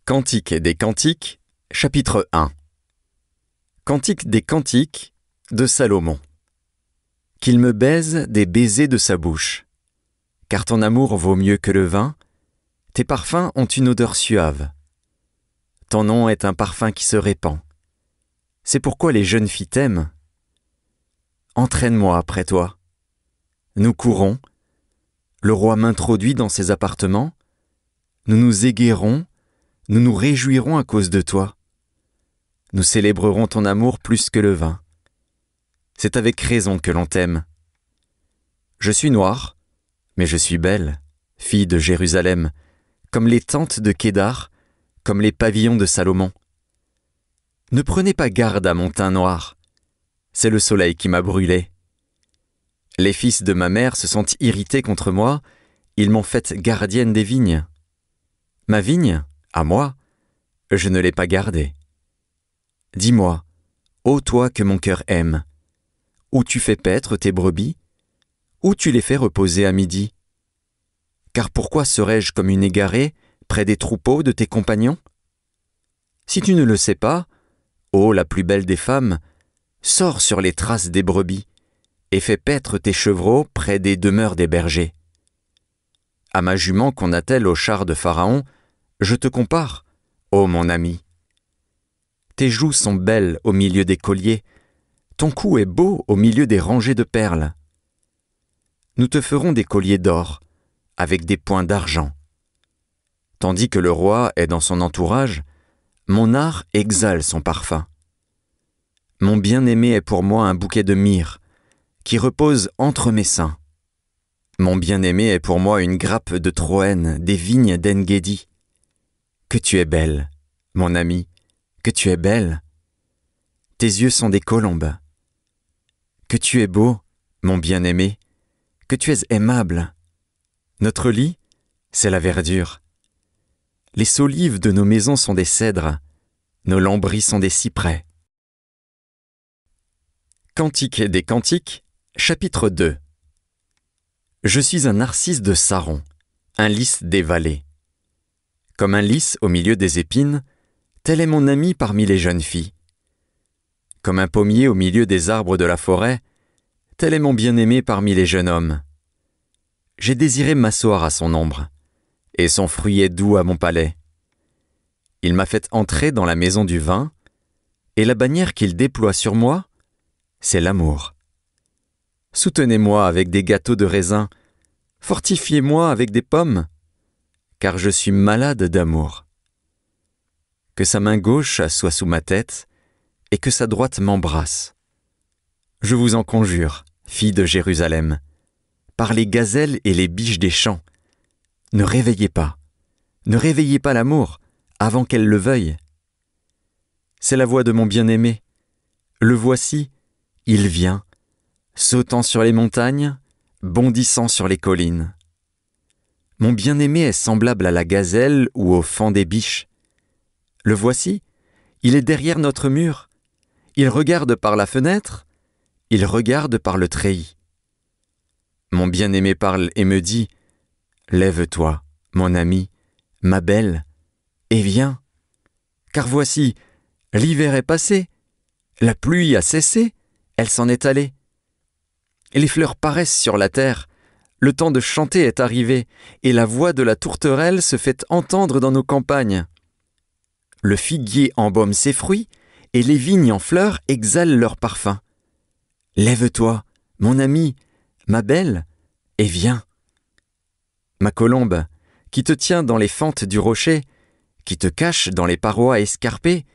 Cantique des Cantiques, chapitre 1. Cantique des Cantiques de Salomon. Qu'il me baise des baisers de sa bouche. Car ton amour vaut mieux que le vin, tes parfums ont une odeur suave. Ton nom est un parfum qui se répand. C'est pourquoi les jeunes filles t'aiment. Entraîne-moi après toi. Nous courons. Le roi m'introduit dans ses appartements. Nous nous égaierons. Nous nous réjouirons à cause de toi. Nous célébrerons ton amour plus que le vin. C'est avec raison que l'on t'aime. Je suis noire, mais je suis belle, fille de Jérusalem, comme les tentes de Kédar, comme les pavillons de Salomon. Ne prenez pas garde à mon teint noir. C'est le soleil qui m'a brûlé. Les fils de ma mère se sont irrités contre moi, ils m'ont faite gardienne des vignes. Ma vigne, à moi, je ne l'ai pas gardée. Dis-moi, ô toi que mon cœur aime, où tu fais paître tes brebis, où tu les fais reposer à midi? Car pourquoi serais-je comme une égarée près des troupeaux de tes compagnons? Si tu ne le sais pas, ô la plus belle des femmes, sors sur les traces des brebis et fais paître tes chevreaux près des demeures des bergers. À ma jument qu'on attelle au char de Pharaon, je te compare, ô mon ami. Tes joues sont belles au milieu des colliers, ton cou est beau au milieu des rangées de perles. Nous te ferons des colliers d'or, avec des points d'argent. Tandis que le roi est dans son entourage, mon art exhale son parfum. Mon bien-aimé est pour moi un bouquet de myrrhe, qui repose entre mes seins. Mon bien-aimé est pour moi une grappe de Troène, des vignes d'En-Guédi. Que tu es belle, mon ami, que tu es belle. Tes yeux sont des colombes. Que tu es beau, mon bien-aimé, que tu es aimable. Notre lit, c'est la verdure. Les solives de nos maisons sont des cèdres, nos lambris sont des cyprès. Cantique des Cantiques, chapitre 2. Je suis un narcisse de Saron, un lys des vallées. Comme un lys au milieu des épines, tel est mon ami parmi les jeunes filles. Comme un pommier au milieu des arbres de la forêt, tel est mon bien-aimé parmi les jeunes hommes. J'ai désiré m'asseoir à son ombre, et son fruit est doux à mon palais. Il m'a fait entrer dans la maison du vin, et la bannière qu'il déploie sur moi, c'est l'amour. Soutenez-moi avec des gâteaux de raisin, fortifiez-moi avec des pommes, car je suis malade d'amour. Que sa main gauche soit sous ma tête, et que sa droite m'embrasse. Je vous en conjure, filles de Jérusalem, par les gazelles et les biches des champs, ne réveillez pas l'amour avant qu'elle le veuille. C'est la voix de mon bien-aimé. Le voici, il vient, sautant sur les montagnes, bondissant sur les collines. Mon bien-aimé est semblable à la gazelle ou au faon des biches. Le voici, il est derrière notre mur. Il regarde par la fenêtre, il regarde par le treillis. Mon bien-aimé parle et me dit, « Lève-toi, mon ami, ma belle, et viens. Car voici, l'hiver est passé, la pluie a cessé, elle s'en est allée. Les fleurs paraissent sur la terre, le temps de chanter est arrivé, et la voix de la tourterelle se fait entendre dans nos campagnes. Le figuier embaume ses fruits, et les vignes en fleurs exhalent leur parfum. Lève-toi, mon ami, ma belle, et viens. Ma colombe, qui te tient dans les fentes du rocher, qui te cache dans les parois escarpées,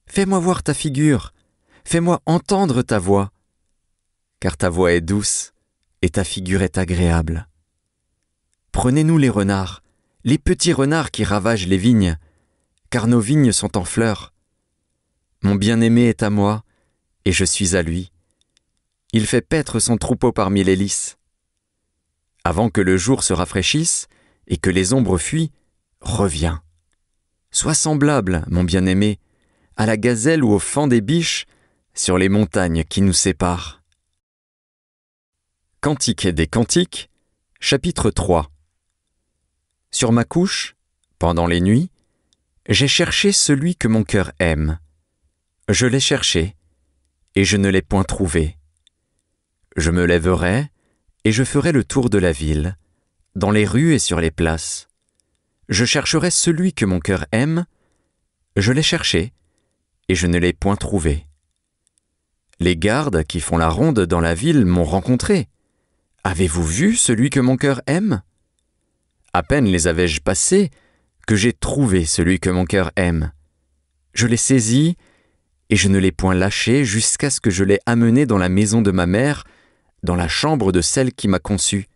fais-moi voir ta figure, fais-moi entendre ta voix, car ta voix est douce et ta figure est agréable. Prenez-nous les renards, les petits renards qui ravagent les vignes, car nos vignes sont en fleurs. Mon bien-aimé est à moi, et je suis à lui. Il fait paître son troupeau parmi les lys. Avant que le jour se rafraîchisse et que les ombres fuient, reviens. Sois semblable, mon bien-aimé, à la gazelle ou au faon des biches sur les montagnes qui nous séparent. Cantique des Cantiques, chapitre 3. Sur ma couche, pendant les nuits, J'ai cherché celui que mon cœur aime. Je l'ai cherché, et je ne l'ai point trouvé. Je me lèverai, et je ferai le tour de la ville, dans les rues et sur les places. Je chercherai celui que mon cœur aime. Je l'ai cherché, et je ne l'ai point trouvé. Les gardes qui font la ronde dans la ville m'ont rencontré. Avez-vous vu celui que mon cœur aime? À peine les avais-je passés que j'ai trouvé celui que mon cœur aime. Je l'ai saisi, et je ne l'ai point lâché jusqu'à ce que je l'ai amené dans la maison de ma mère, dans la chambre de celle qui m'a conçu.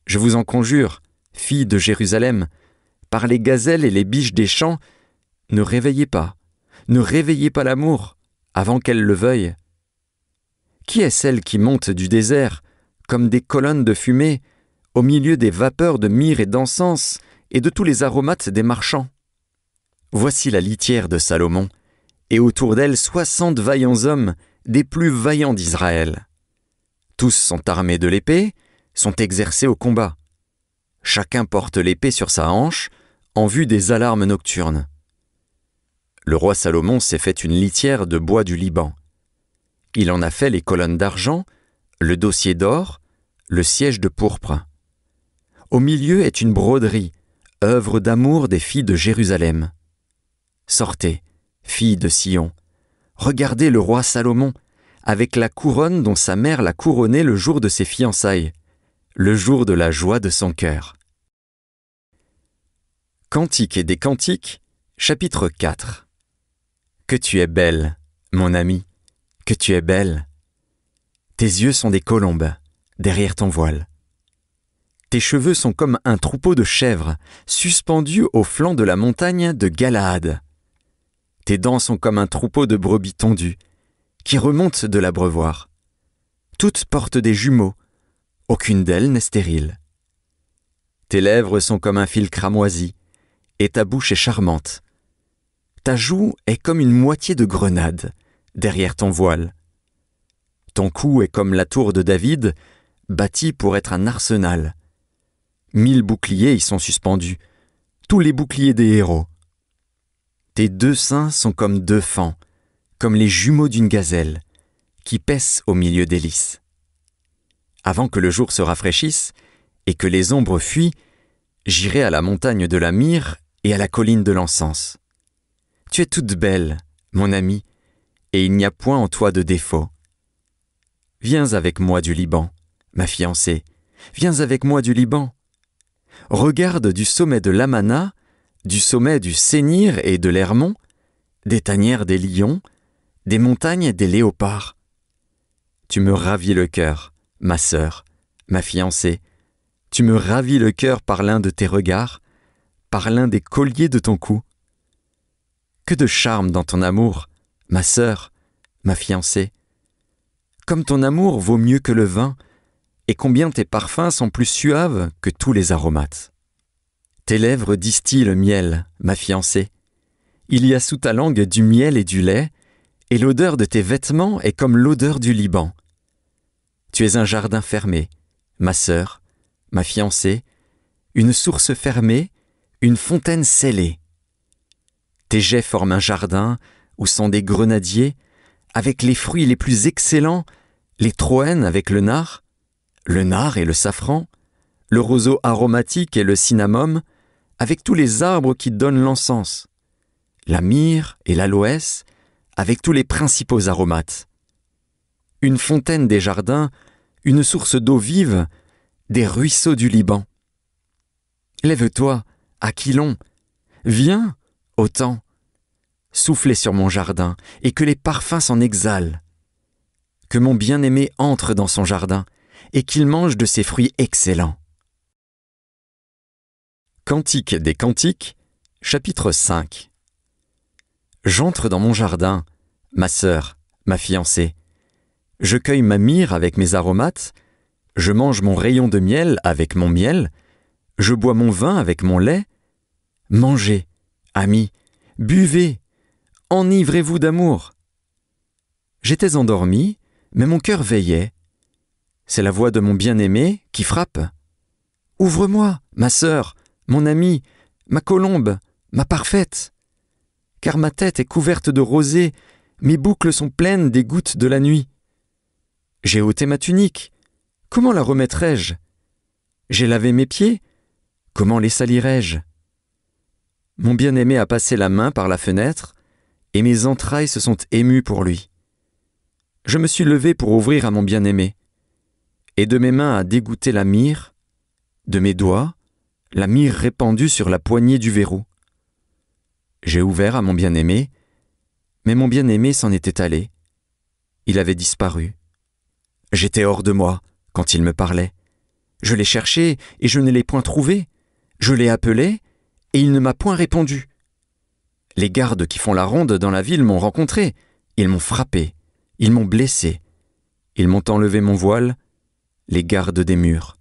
Je vous en conjure, filles de Jérusalem, par les gazelles et les biches des champs, ne réveillez pas l'amour, avant qu'elle le veuille. Qui est celle qui monte du désert, comme des colonnes de fumée, au milieu des vapeurs de myrrhe et d'encens, et de tous les aromates des marchands? Voici la litière de Salomon, et autour d'elle 60 vaillants hommes, des plus vaillants d'Israël. Tous sont armés de l'épée, sont exercés au combat. Chacun porte l'épée sur sa hanche, en vue des alarmes nocturnes. Le roi Salomon s'est fait une litière de bois du Liban. Il en a fait les colonnes d'argent, le dossier d'or, le siège de pourpre. Au milieu est une broderie, œuvre d'amour des filles de Jérusalem. Sortez, filles de Sion, regardez le roi Salomon, avec la couronne dont sa mère l'a couronné le jour de ses fiançailles, le jour de la joie de son cœur. Cantiques et des Cantiques, chapitre 4. Que tu es belle, mon ami, que tu es belle. Tes yeux sont des colombes, derrière ton voile. Tes cheveux sont comme un troupeau de chèvres, suspendus au flanc de la montagne de Galaad. Tes dents sont comme un troupeau de brebis tondues, qui remontent de l'abreuvoir. Toutes portent des jumeaux, aucune d'elles n'est stérile. Tes lèvres sont comme un fil cramoisi, et ta bouche est charmante. Ta joue est comme une moitié de grenade, derrière ton voile. Ton cou est comme la tour de David, bâtie pour être un arsenal. 1000 boucliers y sont suspendus, tous les boucliers des héros. Tes 2 seins sont comme 2 faons, comme les jumeaux d'une gazelle, qui paissent au milieu des lys. Avant que le jour se rafraîchisse et que les ombres fuient, j'irai à la montagne de la myrrhe et à la colline de l'encens. Tu es toute belle, mon ami, et il n'y a point en toi de défaut. Viens avec moi du Liban, ma fiancée, viens avec moi du Liban. Regarde du sommet de l'Amana, du sommet du Sénir et de l'Hermon, des tanières des lions, des montagnes des léopards. Tu me ravis le cœur, ma sœur, ma fiancée. Tu me ravis le cœur par l'un de tes regards, par l'un des colliers de ton cou. Que de charme dans ton amour, ma sœur, ma fiancée. Comme ton amour vaut mieux que le vin, et combien tes parfums sont plus suaves que tous les aromates. Tes lèvres distillent le miel, ma fiancée. Il y a sous ta langue du miel et du lait, et l'odeur de tes vêtements est comme l'odeur du Liban. Tu es un jardin fermé, ma sœur, ma fiancée, une source fermée, une fontaine scellée. Tes jets forment un jardin où sont des grenadiers, avec les fruits les plus excellents, les troènes avec le nard et le safran, le roseau aromatique et le cinnamome, avec tous les arbres qui donnent l'encens, la myrrhe et l'aloès, avec tous les principaux aromates. Une fontaine des jardins, une source d'eau vive, des ruisseaux du Liban. Lève-toi, Aquilon, viens, autant, soufflez sur mon jardin, et que les parfums s'en exhalent. Que mon bien-aimé entre dans son jardin, et qu'il mange de ses fruits excellents. Cantiques des Cantiques, chapitre 5. J'entre dans mon jardin, ma sœur, ma fiancée. Je cueille ma myrrhe avec mes aromates, je mange mon rayon de miel avec mon miel, je bois mon vin avec mon lait. Mangez, amis, buvez, enivrez-vous d'amour. J'étais endormi, mais mon cœur veillait. C'est la voix de mon bien-aimé qui frappe. Ouvre-moi, ma sœur, mon amie, ma colombe, ma parfaite. Car ma tête est couverte de rosée, mes boucles sont pleines des gouttes de la nuit. J'ai ôté ma tunique, comment la remettrai-je? J'ai lavé mes pieds, comment les salirai-je? Mon bien-aimé a passé la main par la fenêtre, et mes entrailles se sont émues pour lui. Je me suis levé pour ouvrir à mon bien-aimé, et de mes mains a dégoûté la myrrhe, de mes doigts, la myrrhe répandue sur la poignée du verrou. J'ai ouvert à mon bien-aimé, mais mon bien-aimé s'en était allé. Il avait disparu. J'étais hors de moi quand il me parlait. Je l'ai cherché et je ne l'ai point trouvé. Je l'ai appelé et il ne m'a point répondu. Les gardes qui font la ronde dans la ville m'ont rencontré. Ils m'ont frappé. Ils m'ont blessé. Ils m'ont enlevé mon voile, les gardes des murs.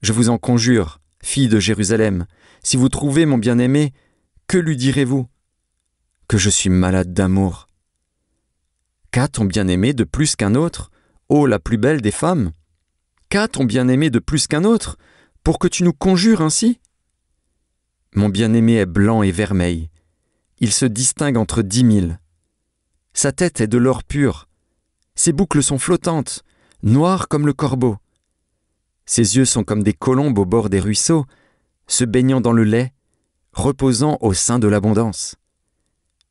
Je vous en conjure, filles de Jérusalem, si vous trouvez mon bien-aimé, que lui direz-vous? Que je suis malade d'amour. Qu'a ton bien-aimé de plus qu'un autre, ô la plus belle des femmes? Qu'a ton bien-aimé de plus qu'un autre, pour que tu nous conjures ainsi? Mon bien-aimé est blanc et vermeil. Il se distingue entre 10 000. Sa tête est de l'or pur. Ses boucles sont flottantes, noires comme le corbeau. Ses yeux sont comme des colombes au bord des ruisseaux, se baignant dans le lait, reposant au sein de l'abondance.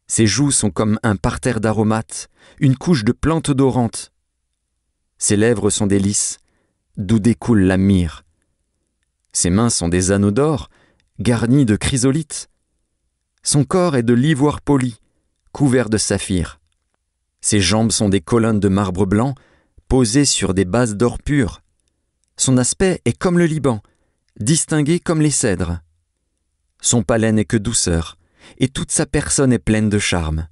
Ses joues sont comme un parterre d'aromates, une couche de plantes odorantes. Ses lèvres sont des lys, d'où découle la myrrhe. Ses mains sont des anneaux d'or, garnis de chrysolites. Son corps est de l'ivoire poli, couvert de saphir. Ses jambes sont des colonnes de marbre blanc, posées sur des bases d'or pur. Son aspect est comme le Liban, distingué comme les cèdres. Son palais n'est que douceur, et toute sa personne est pleine de charme.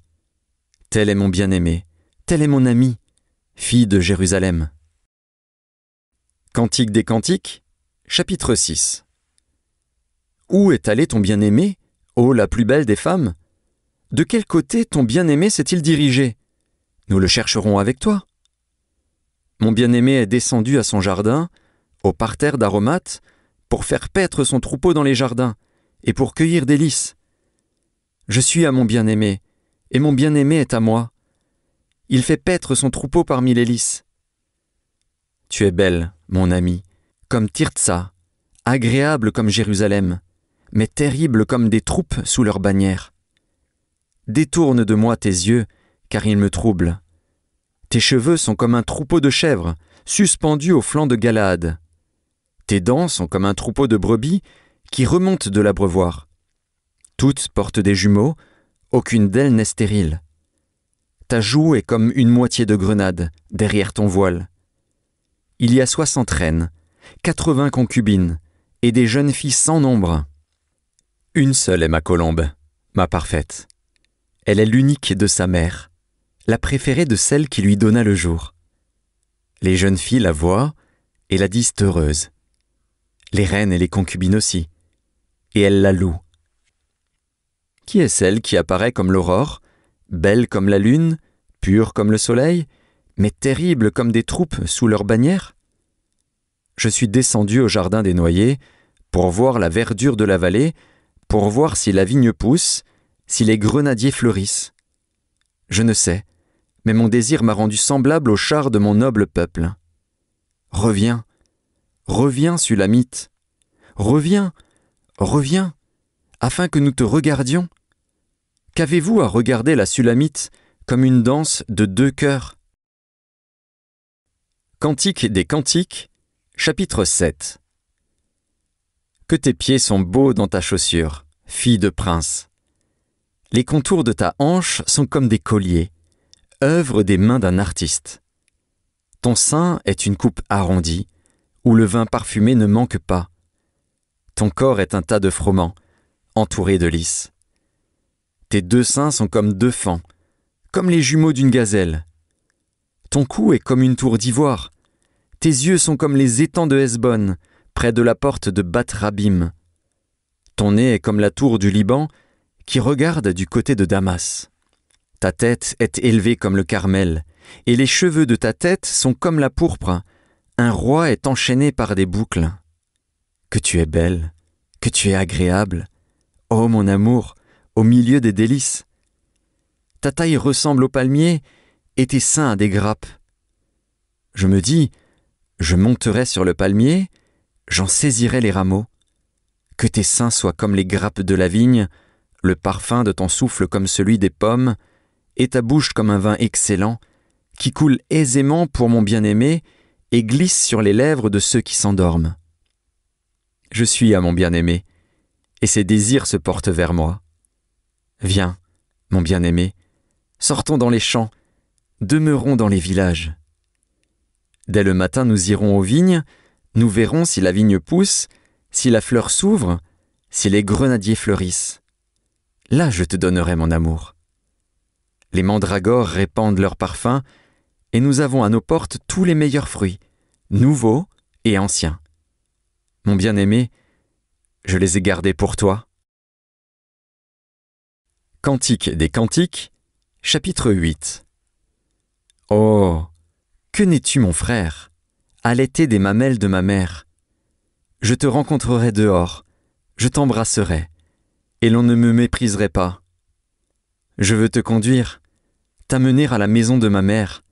Tel est mon bien-aimé, tel est mon ami, fille de Jérusalem. Cantique des Cantiques, chapitre 6. Où est allé ton bien-aimé, ô la plus belle des femmes? De quel côté ton bien-aimé s'est-il dirigé? Nous le chercherons avec toi. Mon bien-aimé est descendu à son jardin, au parterre d'aromates, pour faire paître son troupeau dans les jardins, et pour cueillir des lys. Je suis à mon bien-aimé, et mon bien-aimé est à moi. Il fait paître son troupeau parmi les lys. Tu es belle, mon ami, comme Tirtsa, agréable comme Jérusalem, mais terrible comme des troupes sous leur bannière. Détourne de moi tes yeux, car ils me troublent. Tes cheveux sont comme un troupeau de chèvres, suspendus au flanc de Galaad. Tes dents sont comme un troupeau de brebis qui remontent de l'abreuvoir. Toutes portent des jumeaux, aucune d'elles n'est stérile. Ta joue est comme une moitié de grenade derrière ton voile. Il y a 60 reines, 80 concubines, et des jeunes filles sans nombre. Une seule est ma colombe, ma parfaite. Elle est l'unique de sa mère, la préférée de celle qui lui donna le jour. Les jeunes filles la voient et la disent heureuse. Les reines et les concubines aussi, et elles la louent. Qui est celle qui apparaît comme l'aurore, belle comme la lune, pure comme le soleil, mais terrible comme des troupes sous leur bannière? Je suis descendu au jardin des noyers pour voir la verdure de la vallée, pour voir si la vigne pousse, si les grenadiers fleurissent. Je ne sais, mais mon désir m'a rendu semblable au char de mon noble peuple. Reviens, reviens, Sulamite, reviens, reviens, afin que nous te regardions. Qu'avez-vous à regarder la Sulamite comme une danse de 2 cœurs? Cantique des Cantiques, chapitre 7. Que tes pieds sont beaux dans ta chaussure, fille de prince. Les contours de ta hanche sont comme des colliers, œuvre des mains d'un artiste. Ton sein est une coupe arrondie, où le vin parfumé ne manque pas. Ton corps est un tas de froment, entouré de lys. Tes 2 seins sont comme 2 fans, comme les jumeaux d'une gazelle. Ton cou est comme une tour d'ivoire. Tes yeux sont comme les étangs de Hesbon, près de la porte de Bath-Rabim. Ton nez est comme la tour du Liban, qui regarde du côté de Damas. Ta tête est élevée comme le Carmel, et les cheveux de ta tête sont comme la pourpre. Un roi est enchaîné par des boucles. Que tu es belle, que tu es agréable, ô mon amour, au milieu des délices. Ta taille ressemble au palmier et tes seins à des grappes. Je me dis, je monterai sur le palmier, j'en saisirai les rameaux. Que tes seins soient comme les grappes de la vigne, le parfum de ton souffle comme celui des pommes, et ta bouche comme un vin excellent, qui coule aisément pour mon bien-aimé et glisse sur les lèvres de ceux qui s'endorment. Je suis à mon bien-aimé, et ses désirs se portent vers moi. Viens, mon bien-aimé, sortons dans les champs, demeurons dans les villages. Dès le matin nous irons aux vignes, nous verrons si la vigne pousse, si la fleur s'ouvre, si les grenadiers fleurissent. Là je te donnerai mon amour. Les mandragores répandent leur parfum, et nous avons à nos portes tous les meilleurs fruits, nouveaux et anciens. Mon bien-aimé, je les ai gardés pour toi. Cantique des Cantiques, chapitre 8. Oh, que n'es-tu mon frère, allaité des mamelles de ma mère. Je te rencontrerai dehors, je t'embrasserai, et l'on ne me mépriserait pas. Je veux te conduire, t'amener à la maison de ma mère.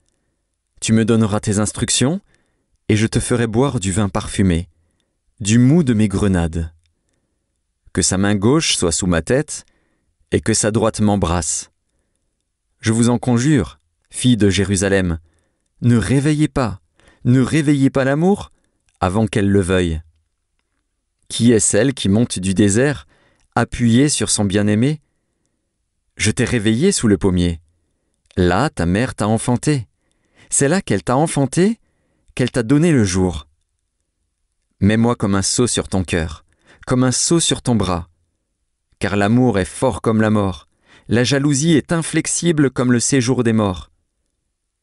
Tu me donneras tes instructions, et je te ferai boire du vin parfumé, du mou de mes grenades. Que sa main gauche soit sous ma tête, et que sa droite m'embrasse. Je vous en conjure, filles de Jérusalem, ne réveillez pas l'amour avant qu'elle le veuille. Qui est celle qui monte du désert, appuyée sur son bien-aimé? Je t'ai réveillé sous le pommier. Là, ta mère t'a enfanté. C'est là qu'elle t'a enfanté, qu'elle t'a donné le jour. Mets-moi comme un sceau sur ton cœur, comme un sceau sur ton bras. Car l'amour est fort comme la mort, la jalousie est inflexible comme le séjour des morts.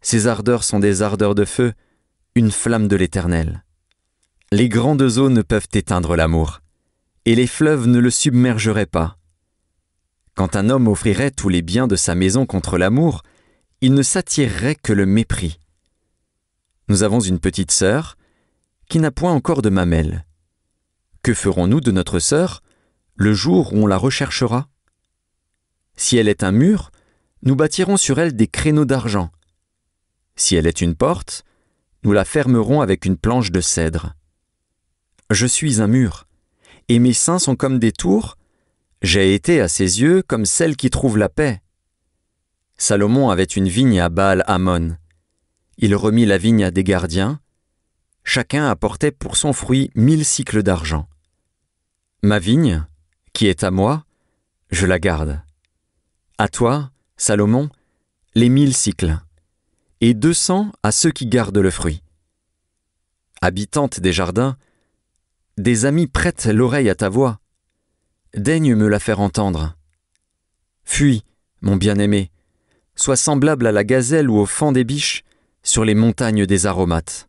Ses ardeurs sont des ardeurs de feu, une flamme de l'Éternel. Les grandes eaux ne peuvent éteindre l'amour, et les fleuves ne le submergeraient pas. Quand un homme offrirait tous les biens de sa maison contre l'amour, il ne s'attirerait que le mépris. Nous avons une petite sœur qui n'a point encore de mamelles. Que ferons-nous de notre sœur le jour où on la recherchera? Si elle est un mur, nous bâtirons sur elle des créneaux d'argent. Si elle est une porte, nous la fermerons avec une planche de cèdre. Je suis un mur, et mes seins sont comme des tours. J'ai été à ses yeux comme celle qui trouve la paix. Salomon avait une vigne à Baal-Hamon. Il remit la vigne à des gardiens. Chacun apportait pour son fruit 1000 sicles d'argent. Ma vigne, qui est à moi, je la garde. À toi, Salomon, les 1000 sicles, et 200 à ceux qui gardent le fruit. Habitante des jardins, des amis prêtent l'oreille à ta voix. Daigne me la faire entendre. Fuis, mon bien-aimé, sois semblable à la gazelle ou au faon des biches sur les montagnes des aromates.